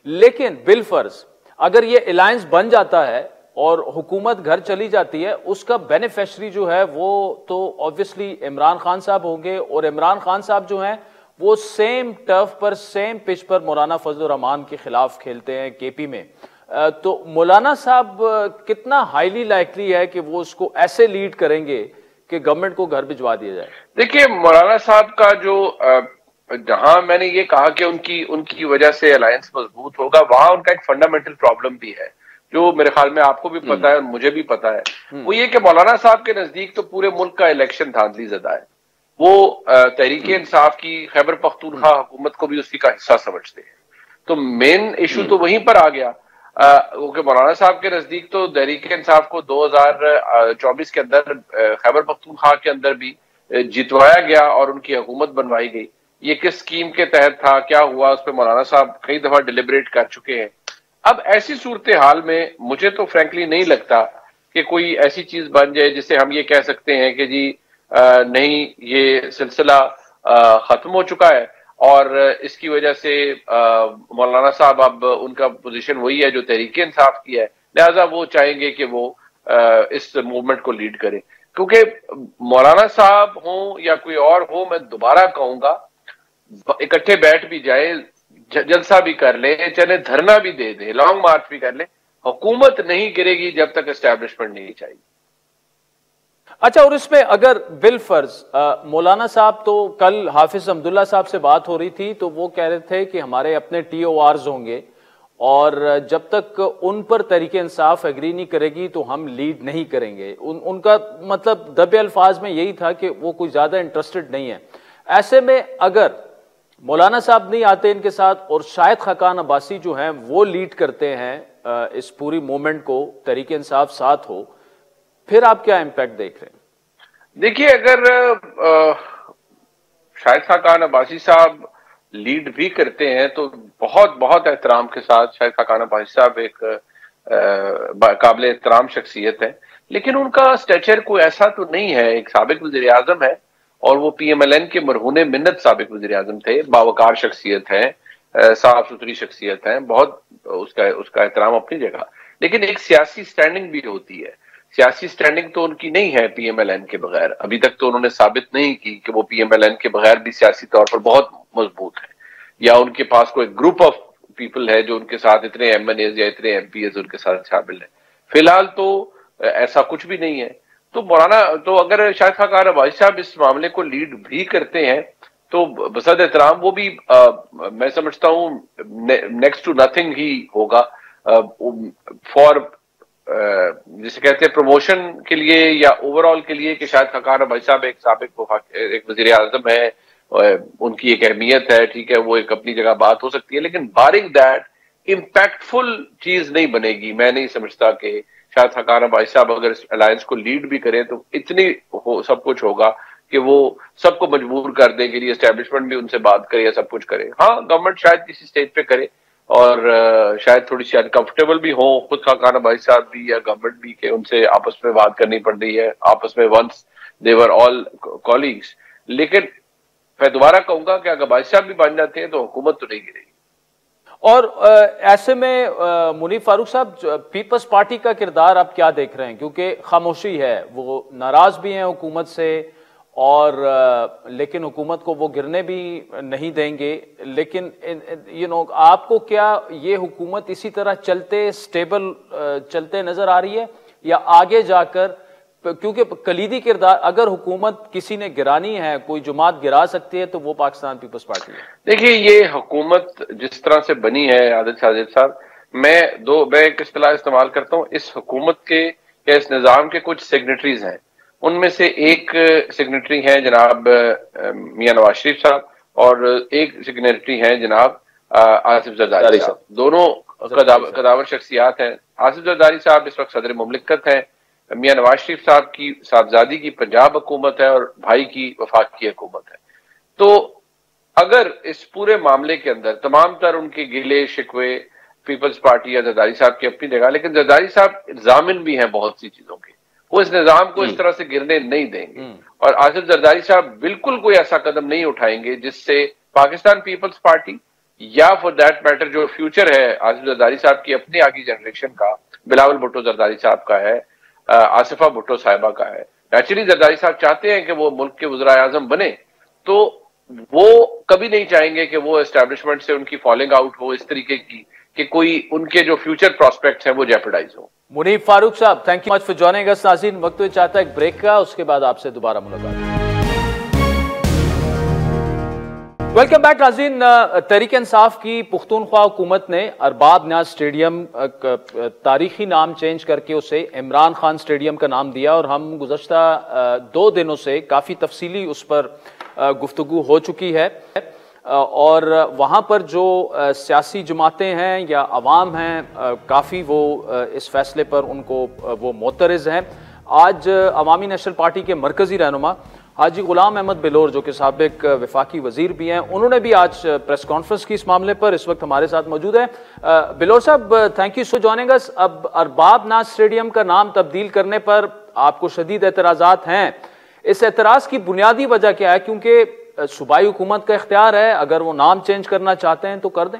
लेकिन बिलफर्ज अगर ये अलायंस बन जाता है और हुकूमत घर चली जाती है, उसका बेनिफिशरी जो है वो तो ऑब्वियसली इमरान खान साहब होंगे, और इमरान खान साहब जो हैं वो सेम टर्फ पर, सेम पिच पर मौलाना फजल रहमान के खिलाफ खेलते हैं केपी में। तो मौलाना साहब कितना हाईली लाइकली है कि वो उसको ऐसे लीड करेंगे कि गवर्नमेंट को घर भिजवा दिया जाए? देखिए, मौलाना साहब का जो जहां मैंने ये कहा कि उनकी वजह से अलायंस मजबूत होगा, वहां उनका एक फंडामेंटल प्रॉब्लम भी है जो मेरे ख्याल में आपको भी पता है और मुझे भी पता है। वो ये कि मौलाना साहब के नजदीक तो पूरे मुल्क का इलेक्शन धांधली ज़दा है। वो तहरीक इंसाफ की खैबर पख्तूनख्वा हुकूमत को भी उसी का हिस्सा समझते हैं। तो मेन इशू तो वहीं पर आ गया, क्योंकि मौलाना साहब के नजदीक तो तहरीक इंसाफ को 2024 के अंदर खैबर पख्तूनख्वा के अंदर भी जितवाया गया और उनकी हुकूमत बनवाई गई। ये किस स्कीम के तहत था, क्या हुआ, उस पर मौलाना साहब कई दफा डिलिबरेट कर चुके हैं। अब ऐसी सूरत हाल में मुझे तो फ्रैंकली नहीं लगता कि कोई ऐसी चीज बन जाए जिससे हम ये कह सकते हैं कि जी नहीं, ये सिलसिला खत्म हो चुका है और इसकी वजह से मौलाना साहब, अब उनका पोजीशन वही है जो तहरीक इंसाफ की है, लिहाजा वो चाहेंगे कि वो इस मूवमेंट को लीड करें। क्योंकि मौलाना साहब हो या कोई और हो, मैं दोबारा कहूंगा, इकट्ठे बैठ भी जाए, जलसा भी कर ले, चाहे धरना भी दे दे, लॉन्ग मार्च भी कर ले, हुकूमत नहीं गिरेगी जब तक एस्टैब्लिशमेंट नहीं चाहिए। अच्छा, और इसमें अगर बिलफर्ज मौलाना साहब, तो कल हाफिज अब्दुल्ला साहब से बात हो रही थी तो वो कह रहे थे कि हमारे अपने TORs होंगे और जब तक उन पर तहरीके इंसाफ एग्री नहीं करेगी तो हम लीड नहीं करेंगे। उनका मतलब दबे अल्फाज में यही था कि वो कोई ज्यादा इंटरेस्टेड नहीं है। ऐसे में अगर मौलाना साहब नहीं आते इनके साथ और शायद खाकान अब्बासी जो हैं वो लीड करते हैं इस पूरी मूवमेंट को, तहरीके इंसाफ साथ हो, फिर आप क्या इंपैक्ट देख रहे हैं? देखिए, अगर शाहिद खाकान अब्बासी साहब लीड भी करते हैं तो बहुत बहुत एहतराम के साथ शाहिद खाकान अब्बासी साहब एक काबिल एहतराम शख्सियत है, लेकिन उनका स्टेचर कोई ऐसा तो नहीं है। एक साबिक वज़ीर आज़म है और वो PMLN के मरहूने मिन्नत साबिक वज़ीर आज़म थे, बावकार शख्सियत है, साफ सुथरी शख्सियत है, बहुत उसका एहतराम अपनी जगह। लेकिन एक सियासी स्टैंडिंग भी होती है, सियासी स्टैंडिंग तो उनकी नहीं है PMLN के बगैर। अभी तक तो उन्होंने साबित नहीं की कि वो PMLN के बगैर भी सियासी तौर पर बहुत मजबूत है, या उनके पास कोई ग्रुप ऑफ पीपल है जो उनके साथ इतने MNAs या इतने MPs उनके साथ शामिल है। फिलहाल तो ऐसा कुछ भी नहीं है। तो मौलाना, तो अगर शाहिद खाकान अब्बासी साहब इस मामले को लीड भी करते हैं तो बसद एहतराम वो भी मैं समझता हूं नेक्स्ट टू नथिंग ही होगा फॉर जिसे कहते हैं प्रमोशन के लिए या ओवरऑल के लिए कि शाहिद खाकान अब्बासी साहब एक साबिक एक वज़ीर आज़म है, उनकी एक अहमियत है, ठीक है, वो एक अपनी जगह बात हो सकती है, लेकिन बारिंग दैट इम्पैक्टफुल चीज नहीं बनेगी। मैं नहीं समझता कि शायद खाकान अब्बासी साहब अगर अलायंस को लीड भी करें तो इतनी सब कुछ होगा कि वो सबको मजबूर कर दें कि एस्टेब्लिशमेंट भी उनसे बात करे या सब कुछ करे। हाँ, गवर्नमेंट शायद किसी स्टेज पे करे और शायद थोड़ी सी अनकंफर्टेबल भी हो खुद खाकान अब्बासी साहब भी या गवर्नमेंट भी, कि उनसे आपस में बात करनी पड़ रही है, आपस में once they were all colleagues. लेकिन मैं दोबारा कहूंगा कि अगर अब्बासी साहब भी बन जाते हैं तो हुकूमत तो नहीं गिरेगी। और ऐसे में मुनीफ फारूक साहब, पीपल्स पार्टी का किरदार आप क्या देख रहे हैं? क्योंकि खामोशी है, वो नाराज भी हैं हुकूमत से और लेकिन हुकूमत को वो गिरने भी नहीं देंगे। लेकिन आपको क्या ये हुकूमत इसी तरह स्टेबल चलते नजर आ रही है या आगे जाकर, क्योंकि कलीदी किरदार अगर हुकूमत किसी ने गिरानी है, कोई जमात गिरा सकती है तो वो पाकिस्तान पीपल्स पार्टी है। देखिए, ये हुकूमत जिस तरह से बनी है आदिल साजिद साहब, मैं एक इस्तेलाह इस्तेमाल करता हूँ, इस हुकूमत के या इस निज़ाम के कुछ सिग्नेटरीज हैं। उनमें से एक सिग्नेटरी हैं जनाब मियां नवाज शरीफ साहब और एक सिग्नेटरी हैं जनाब आसिफ जरदारी साहब। दोनों कदावर शख्सियात हैं। आसिफ जरदारी साहब इस वक्त सदर मुमलिकत हैं, मियां नवाज शरीफ साहब की साहबजादी की पंजाब हुकूमत है और भाई की वफाक की हुकूमत है। तो अगर इस पूरे मामले के अंदर तमाम तर उनके गिले शिकवे पीपल्स पार्टी या जरदारी साहब की अपनी जगह, लेकिन जरदारी साहब जामिन भी हैं बहुत सी चीजों के, वो इस निजाम को इस तरह से गिरने नहीं देंगे। और आसिफ जरदारी साहब बिल्कुल कोई ऐसा कदम नहीं उठाएंगे जिससे पाकिस्तान पीपल्स पार्टी या फॉर दैट मैटर जो फ्यूचर है आसिफ जरदारी साहब की अपनी आगे जनरेशन का, बिलावल भुट्टो जरदारी साहब का है, आसिफा भुट्टो साहिबा का है। नेचुरली जरदारी साहब चाहते हैं कि वो मुल्क के वज़ीर आज़म बने, तो वो कभी नहीं चाहेंगे कि वो एस्टेब्लिशमेंट से उनकी फॉलिंग आउट हो इस तरीके की कि कोई उनके जो फ्यूचर प्रोस्पेक्ट्स हैं वो जेपरडाइज हो। मुनीफ फारूक साहब, thank you much for joining us. नाज़रीन, वक्त तो चाहता है एक ब्रेक का, उसके बाद आपसे दोबारा मुलाकात। वेलकम बैक नाज़रीन। तहरीक इंसाफ की पुख्तूनख्वा हुकूमत ने अरबाब न्याज स्टेडियम तारीखी नाम चेंज करके उसे इमरान खान स्टेडियम का नाम दिया और हम गुज़श्ता 2 दिनों से काफ़ी तफसीली उस पर गुफ्तगू हो चुकी है और वहाँ पर जो सियासी जमातें हैं या अवाम हैं काफ़ी वो इस फैसले पर उनको वो मोतरज़ हैं। आज अवामी नेशनल पार्टी के मरकज़ी रहनुमा हाजी गुलाम अहमद बिलोर, जो कि साबिक वफाकी वजीर भी हैं, उन्होंने भी आज प्रेस कॉन्फ्रेंस की इस मामले पर, इस वक्त हमारे साथ मौजूद है। बिलोर साहब, thank you so joining us. अब अरबाब नाज स्टेडियम का नाम तब्दील करने पर आपको शदीद एतराज़ात हैं, इस एतराज़ की बुनियादी वजह क्या है? क्योंकि सूबाई हुकूमत का इख्तियार है, अगर वो नाम चेंज करना चाहते हैं तो कर दें।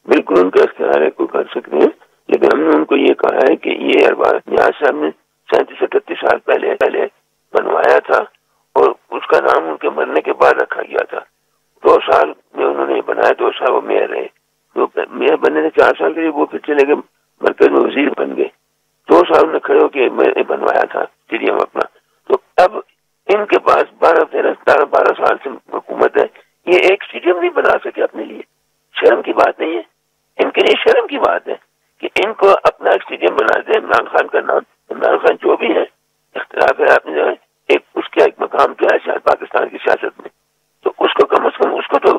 बिल्कुल उनका इख्तियार है, कोई कर सकते हैं, लेकिन हमने उनको ये कहा है कि ये अरबाब न्याज साहब ने 37-38 साल पहले बनवाया था और उसका नाम उनके मरने के बाद रखा गया था। 2 साल में उन्होंने बनाया, 2 साल वो मेयर रहे, तो मेयर बनने से 4 साल के लिए वो फिर चले गए मरकज में वजीर बन गए। 2 साल में खड़े होकर बनवाया था स्टेडियम अपना। तो अब इनके पास 12 साल से हुकूमत है, ये एक स्टेडियम नहीं बना सके अपने लिए। शर्म की बात नहीं है, इनके लिए शर्म की बात है कि इनको अपना स्टेडियम बना दे। इमरान खान का नाम, इमरान खान जो भी है, इख्तिलाफ है आपने जो है, उसका एक मकाम क्या है शायद पाकिस्तान की सियासत में, तो उसको कम से कम उसको तो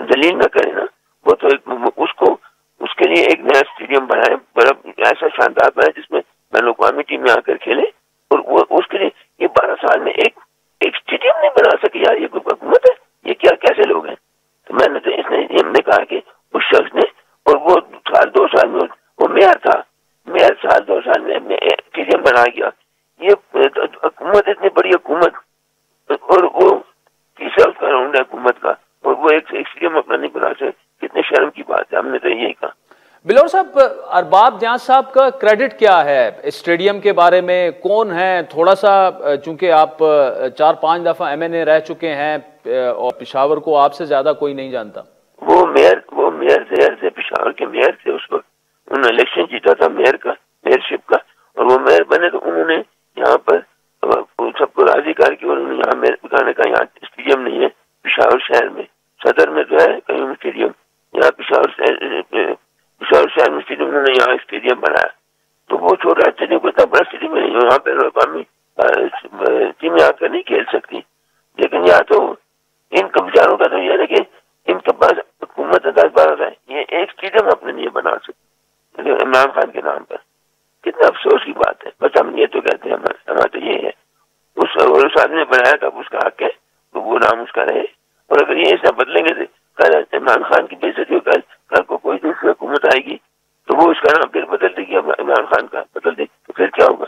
जलील न करे ना। वो तो उसको उसके लिए एक नया स्टेडियम बनाए, बड़ा ऐसा शानदार बनाए जिसमें बैनुल-अक़वामी टीमें आकर खेले, और वो उसके लिए ये 12 साल में एक स्टेडियम नहीं बना सके यार, ये कोई हुकूमत है? बिलोर साहब, अरबाब न्याज साहब का क्रेडिट क्या है स्टेडियम के बारे में? कौन है? थोड़ा सा, चूंकि आप 4-5 दफा MNA रह चुके हैं और पिशावर को आपसे ज्यादा कोई नहीं जानता। वो मेयर थे, पिशावर के मेयर थे उस वक्त। उन्होंने इलेक्शन जीता था मेयरशिप का, और वो मेयर बने तो उन्होंने यहाँ पर सबको राजी करके उन्होंने यहाँ मेयर बिठाने का, यहाँ स्टेडियम नहीं है पिशावर शहर में, सदर में तो है कहीं स्टेडियम, यहाँ पिशावर शहर में स्टेडियम उन्होंने यहाँ स्टेडियम बनाया। तो वो छोटा स्टेडियम को इतना बड़ा स्टेडियम नहीं है, यहाँ पे टीमें आकर नहीं खेल सकती। लेकिन यहाँ तो इनका विचारों का तो ये है कि इनके पास हुकूमत 10-12 है, ये एक स्टेडियम अपने लिए बना सकते इमरान खान के नाम पर। कितना अफसोस की बात है। बस हम ये तो कहते हैं, हमारा तो ये है, उस आदमी ने बनाया था, उसका हक है तो वो नाम उसका रहे। और अगर ये ऐसा बदलेंगे तो कल इमरान खान की बेइज्जती होकर कल को कोई दूसरी हुकूमत आएगी तो वो उसका नाम फिर बदल देगी, इमरान खान का बदल देगी, तो फिर क्या होगा?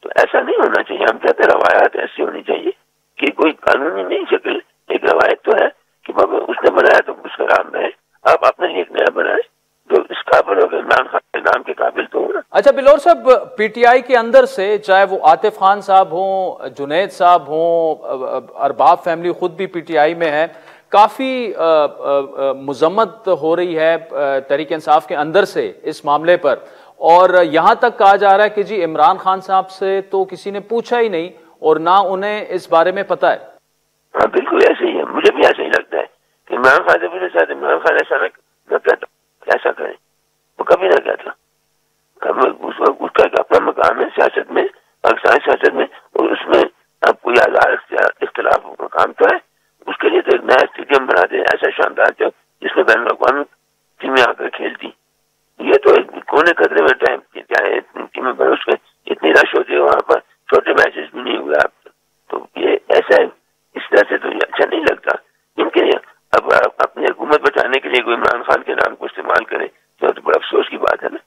तो ऐसा नहीं होना चाहिए। हम कहते रवायत ऐसी होनी चाहिए कि कोई कानूनी नहीं शक्ल, एक रवायत तो है कि बाबा उसने बनाया तो उसका नाम रहे, आप अपने लिए एक नया बनाए तो इस काबिल हो, इमरान खान के नाम के काबिल तो हो ना। अच्छा बिलोर साहब, PTI के अंदर से चाहे वो आतिफ खान साहब हों, जुनैद साहब हों, अरबाब फैमिली खुद भी PTI में है, काफी मुजम्मत हो रही है तहरीक इंसाफ के अंदर से इस मामले पर, और यहां तक कहा जा रहा है कि जी इमरान खान साहब से तो किसी ने पूछा ही नहीं और ना उन्हें इस बारे में पता है। हाँ बिल्कुल ऐसे ही है, मुझे भी ऐसा ही लगता है कि इमरान खान से पूछे शायद इमरान खान ऐसा न कहता, ऐसा करे, वो कभी ना कहता। उसका अपना मकाम है सियासत में, पाकिस्तान सियासत में, और उसमें अब कोई आजाद इख्तिलाफ मकाम तो है, उसके लिए तो एक नया स्टेडियम बना दे ऐसा शानदार जो जिसमें बैन अवी टीमें आकर खेलती। ये तो एक कोने खतरे में टाइम चाहे टीमें बने, उसमें इतनी रश होती है, वहां पर छोटे मैचेस भी नहीं हुए आप, तो ये ऐसा है, इस तरह से तो अच्छा नहीं लगता। इनके लिए अब अपनी हुकूमत बचाने के लिए कोई इमरान खान के नाम को इस्तेमाल करे तो बड़ा अफसोस की बात है ना,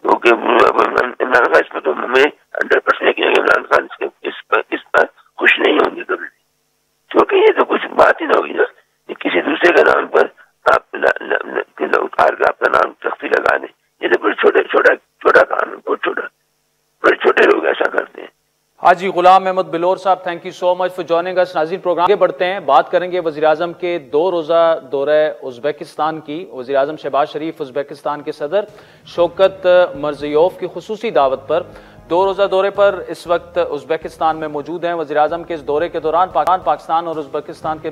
क्योंकि इमरान खान इसमें तो हमें 100% यकीन है कि इमरान खान इस पर खुश नहीं होंगे कभी, क्योंकि ये तो कुछ बात ही ना होगी ना कि किसी दूसरे का नाम पर आप उतार कर अपना नाम तख्ती लगा दें। ये तो बड़े छोटा काम है, बहुत छोटा, बड़े छोटे लोग ऐसा करते हैं। हाजी गुलाम अहमद बिलोर साहब, thank you so much for joining us. नाज़रीन, प्रोग्राम आगे बढ़ते हैं, बात करेंगे वज़ीर आज़म के 2 रोज़ा दौरे उज़्बेकिस्तान की। वज़ीर आज़म शहबाज शरीफ उज़्बेकिस्तान के सदर शौकत मिर्ज़ियोयेव की खुसूसी दावत पर 2 रोज़ा दौरे पर इस वक्त उज़्बेकिस्तान में मौजूद हैं। वज़ीर आज़म के इस दौरे के दौरान पाकिस्तान और उज़्बेकिस्तान के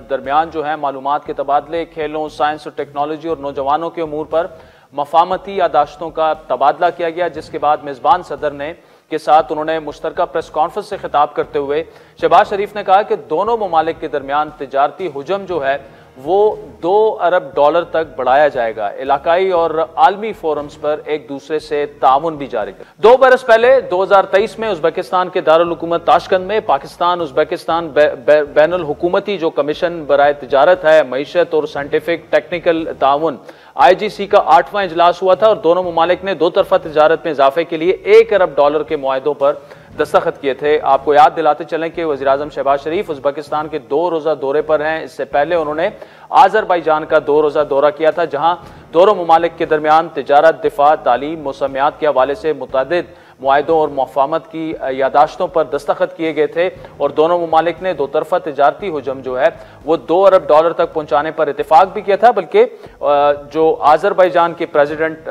दरमियान जो है मालूमात के तबादले, खेलों, साइंस और टेक्नोलॉजी और नौजवानों के उमूर पर मफाहमती यादाश्तों का तबादला किया गया, जिसके बाद मेज़बान सदर ने के साथ उन्होंने मुश्तरका प्रेस कॉन्फ्रेंस से खिताब करते हुए शहबाज शरीफ ने कहा कि दोनों ममालिक के दरमियान तिजारती हुजम जो है वो $2 अरब तक बढ़ाया जाएगा। इलाकाई और आलमी फोरम्स पर एक दूसरे से ताउन भी जारी है। 2 बरस पहले 2023 में उज़्बेकिस्तान के दारुल हुकूमत ताशकंद में पाकिस्तान उज़्बेकिस्तान बैनुल हुकूमती जो कमीशन बराए तिजारत है, मईशत और साइंटिफिक टेक्निकल ताउन IGC का 8वां इजलास हुआ था और दोनों ममालिक ने 2 तरफा तिजारत में इजाफे के लिए $1 अरब के मुआहदों पर दस्तखत किए थे। आपको याद दिलाते चलें कि वज़ीर आज़म शहबाज शरीफ उज़्बेकिस्तान के 2 रोज़ा दौरे पर हैं। इससे पहले उन्होंने आज़रबाईजान का 2 रोज़ा दौरा किया था, जहां दोनों ममालिक के दरमियान तिजारत, दिफा, तालीम, मौसमियात के हवाले से मुतअद्दिद मुआहदों और मुफाहमत की यादाश्तों पर दस्तखत किए गए थे और दोनों ममालिक ने 2 तरफा तिजारती हुजम जो है वो $2 अरब तक पहुंचाने पर इत्तेफाक भी किया था। बल्कि जो आज़रबाईजान के प्रेसिडेंट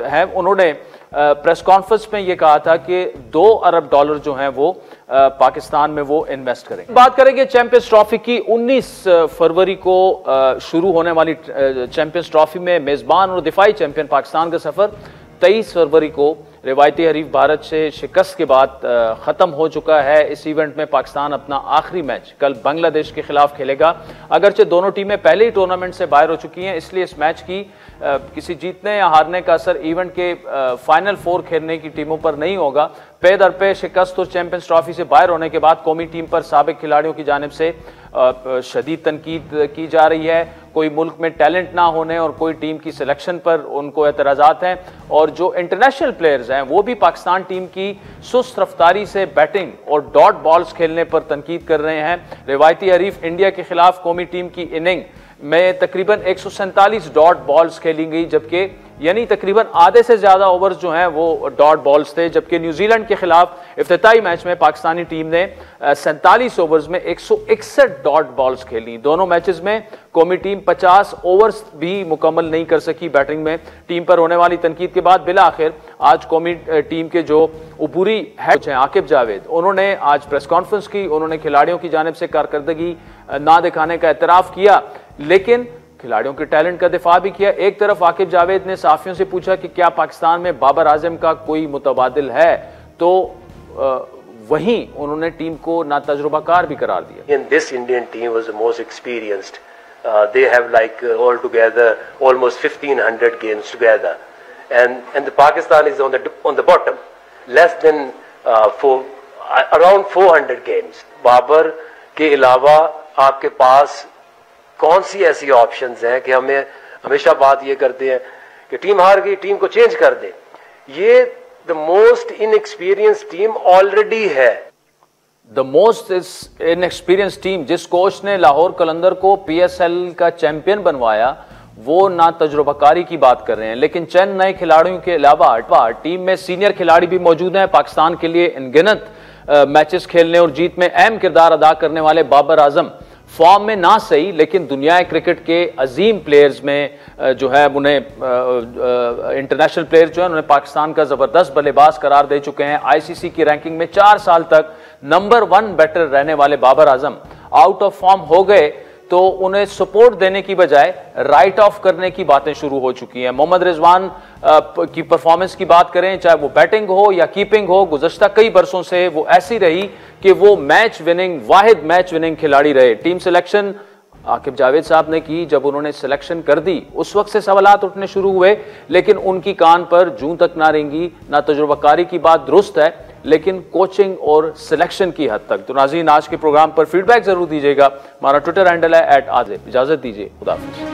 हैं उन्होंने प्रेस कॉन्फ्रेंस में ये कहा था कि $2 अरब जो हैं वो पाकिस्तान में वो इन्वेस्ट करेंगे। बात करेंगे चैंपियंस ट्रॉफी की। 19 फरवरी को शुरू होने वाली चैंपियंस ट्रॉफी में मेजबान और दिफाई चैंपियन पाकिस्तान का सफर 23 फरवरी को रिवायती हरीफ भारत से शिकस्त के बाद ख़त्म हो चुका है। इस इवेंट में पाकिस्तान अपना आखिरी मैच कल बांग्लादेश के खिलाफ खेलेगा। अगरचे दोनों टीमें पहले ही टूर्नामेंट से बाहर हो चुकी हैं, इसलिए इस मैच की किसी जीतने या हारने का असर इवेंट के फाइनल 4 खेलने की टीमों पर नहीं होगा। पे दर पे शिकस्त और चैंपियंस ट्रॉफी से बाहर होने के बाद कौमी टीम पर साबिक खिलाड़ियों की जानिब से शदीद तनकीद की जा रही है। कोई मुल्क में टैलेंट ना होने और कोई टीम की सिलेक्शन पर उनको एतराज़ात हैं और जो इंटरनेशनल प्लेयर्स हैं वो भी पाकिस्तान टीम की सुस्त रफ्तारी से बैटिंग और डॉट बॉल्स खेलने पर तनकीद कर रहे हैं। रिवायती हरीफ इंडिया के खिलाफ कौमी टीम की इनिंग में तकरीबन 147 डॉट बॉल्स खेली गई, जबकि यानी तकरीबन आधे से ज्यादा ओवर्स जो हैं वो डॉट बॉल्स थे, जबकि न्यूजीलैंड के खिलाफ इफ्तिताई मैच में पाकिस्तानी टीम ने 47 ओवर्स में 161 डॉट बॉल्स खेली। दोनों मैचेस में कौमी टीम 50 ओवर्स भी मुकम्मल नहीं कर सकी बैटिंग में। टीम पर होने वाली तनकीद के बाद बिला आखिर आज कौमी टीम के जो उबूरी हेड हैं आकिब जावेद, उन्होंने आज प्रेस कॉन्फ्रेंस की। उन्होंने खिलाड़ियों की जानिब से कारकर्दगी ना दिखाने का एतराफ़ किया, लेकिन खिलाड़ियों के टैलेंट का दिफा भी किया। एक तरफ आकिब जावेद ने साफियों से पूछा कि क्या पाकिस्तान में बाबर आजम का कोई मुतबादिल है, तो वहीं उन्होंने टीम को नातजुर्बाकार भी करार दिया। In this Indian team was the most experienced. They have like all together almost 1500 games together, and the Pakistan is on the bottom, less than around 400 games. Babar के अलावा आपके पास कौन सी ऐसी ऑप्शंस हैं कि हमें हमेशा बात ये करते हैं कि टीम हार गई, टीम को चेंज कर दे। ये the most inexperience team already है। द मोस्ट इनएक्सपीरियंस टीम, जिस कोच ने लाहौर कलंदर को PSL का चैंपियन बनवाया, वो ना तजुर्बाकारी की बात कर रहे हैं। लेकिन चंद नए खिलाड़ियों के अलावा टीम में सीनियर खिलाड़ी भी मौजूद हैं। पाकिस्तान के लिए अनगिनत मैचेस खेलने और जीत में अहम किरदार अदा करने वाले बाबर आजम फॉर्म में ना सही, लेकिन दुनिया क्रिकेट के अजीम प्लेयर्स में जो है उन्हें इंटरनेशनल प्लेयर्स जो है उन्हें पाकिस्तान का जबरदस्त बल्लेबाज करार दे चुके हैं। ICC की रैंकिंग में 4 साल तक नंबर 1 बैटर रहने वाले Babar Azam out of form हो गए तो उन्हें सपोर्ट देने की बजाय राइट ऑफ करने की बातें शुरू हो चुकी हैं। मोहम्मद रिजवान की परफॉर्मेंस की बात करें, चाहे वो बैटिंग हो या कीपिंग हो, गुज़श्ता कई बरसों से वो ऐसी रही कि वो वाहिद मैच विनिंग खिलाड़ी रहे। टीम सिलेक्शन आकिब जावेद साहब ने की, जब उन्होंने सिलेक्शन कर दी उस वक्त से सवालात उठने शुरू हुए, लेकिन उनकी कान पर जूं तक ना रेंगी। ना तजुर्बाकारी की बात दुरुस्त है, लेकिन कोचिंग और सिलेक्शन की हद तक। तो नाज़रीन, आज के प्रोग्राम पर फीडबैक जरूर दीजिएगा। हमारा ट्विटर हैंडल है @आज़िब। इजाजत दीजिए, खुदा हाफिज़।